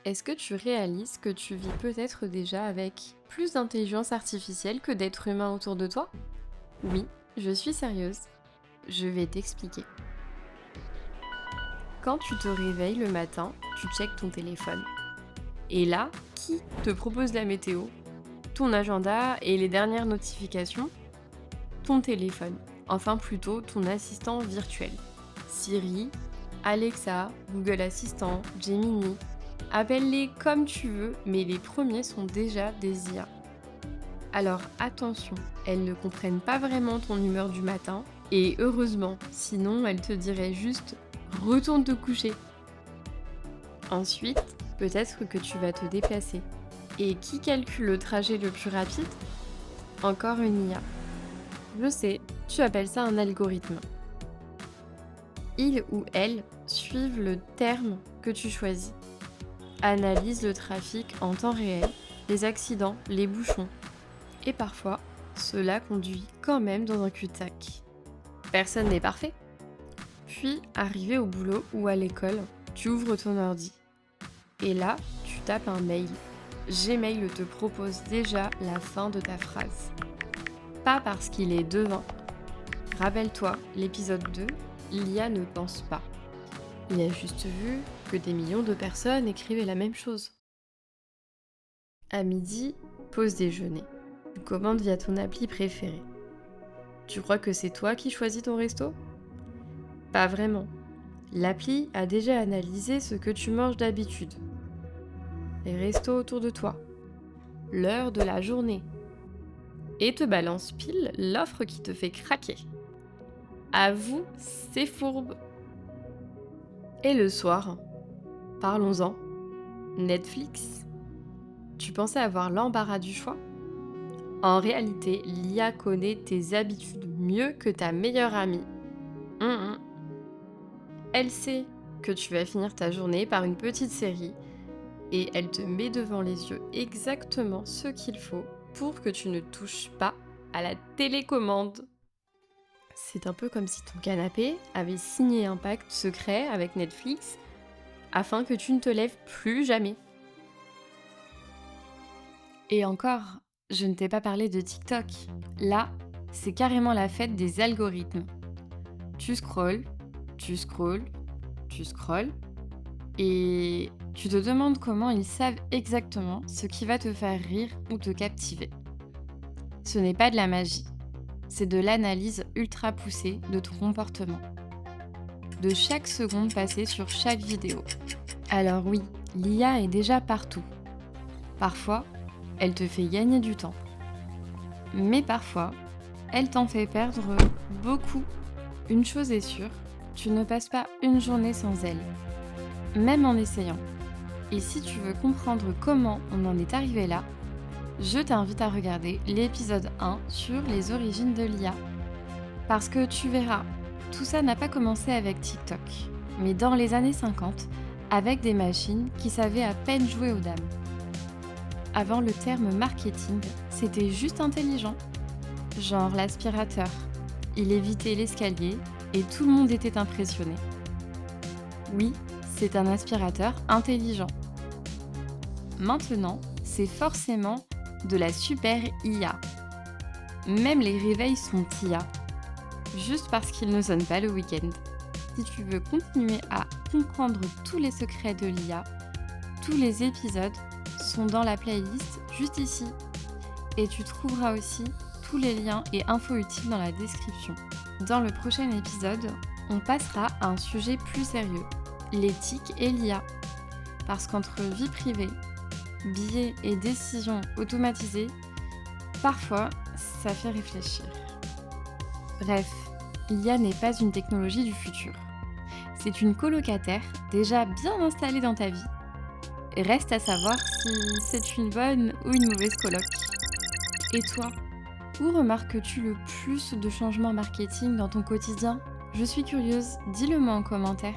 Est-ce que tu réalises que tu vis peut-être déjà avec plus d'intelligence artificielle que d'êtres humains autour de toi? Oui, je suis sérieuse. Je vais t'expliquer. Quand tu te réveilles le matin, tu checkes ton téléphone. Et là, qui te propose la météo? Ton agenda et les dernières notifications? Ton téléphone. Enfin plutôt ton assistant virtuel. Siri, Alexa, Google Assistant, Gemini. Appelle-les comme tu veux, mais les premiers sont déjà des IA. Alors attention, elles ne comprennent pas vraiment ton humeur du matin, et heureusement, sinon elles te diraient juste retourne te coucher. Ensuite, peut-être que tu vas te déplacer. Et qui calcule le trajet le plus rapide? Encore une IA. Je sais, tu appelles ça un algorithme. Il ou elle suivent le terme que tu choisis. Analyse le trafic en temps réel, les accidents, les bouchons. Et parfois, cela conduit quand même dans un cul-de-sac. Personne n'est parfait. Puis, arrivé au boulot ou à l'école, tu ouvres ton ordi. Et là, tu tapes un mail. Gmail te propose déjà la fin de ta phrase. Pas parce qu'il est devin. Rappelle-toi, l'épisode 2, l'IA ne pense pas. Il a juste vu que des millions de personnes écrivaient la même chose. À midi, pause déjeuner. Tu commandes via ton appli préférée. Tu crois que c'est toi qui choisis ton resto? Pas vraiment. L'appli a déjà analysé ce que tu manges d'habitude. Les restos autour de toi. L'heure de la journée. Et te balance pile l'offre qui te fait craquer. Avoue, c'est fourbe. Et le soir, parlons-en. Netflix. Tu pensais avoir l'embarras du choix? En réalité, l'IA connaît tes habitudes mieux que ta meilleure amie. Hum, hum. Elle sait que tu vas finir ta journée par une petite série et elle te met devant les yeux exactement ce qu'il faut pour que tu ne touches pas à la télécommande. C'est un peu comme si ton canapé avait signé un pacte secret avec Netflix afin que tu ne te lèves plus jamais. Et encore, je ne t'ai pas parlé de TikTok. Là, c'est carrément la fête des algorithmes. Tu scrolles, tu scrolles, tu scrolles, et tu te demandes comment ils savent exactement ce qui va te faire rire ou te captiver. Ce n'est pas de la magie, c'est de l'analyse ultra poussée de ton comportement, de chaque seconde passée sur chaque vidéo. Alors oui, l'IA est déjà partout. Parfois, elle te fait gagner du temps. Mais parfois, elle t'en fait perdre beaucoup. Une chose est sûre, tu ne passes pas une journée sans elle, même en essayant. Et si tu veux comprendre comment on en est arrivé là, je t'invite à regarder l'épisode 1 sur les origines de l'IA. Parce que tu verras, tout ça n'a pas commencé avec TikTok, mais dans les années 50, avec des machines qui savaient à peine jouer aux dames. Avant le terme marketing, c'était juste intelligent. Genre l'aspirateur. Il évitait l'escalier et tout le monde était impressionné. Oui, c'est un aspirateur intelligent. Maintenant, c'est forcément de la super IA. Même les réveils sont IA. Juste parce qu'ils ne sonnent pas le week-end. Si tu veux continuer à comprendre tous les secrets de l'IA, tous les épisodes sont dans la playlist juste ici. Et tu trouveras aussi tous les liens et infos utiles dans la description. Dans le prochain épisode, on passera à un sujet plus sérieux, l'éthique et l'IA. Parce qu'entre vie privée, biais et décisions automatisées, parfois, ça fait réfléchir. Bref, l'IA n'est pas une technologie du futur. C'est une colocataire déjà bien installée dans ta vie. Reste à savoir si c'est une bonne ou une mauvaise coloc. Et toi, où remarques-tu le plus de changements marketing dans ton quotidien? Je suis curieuse, dis-le moi en commentaire.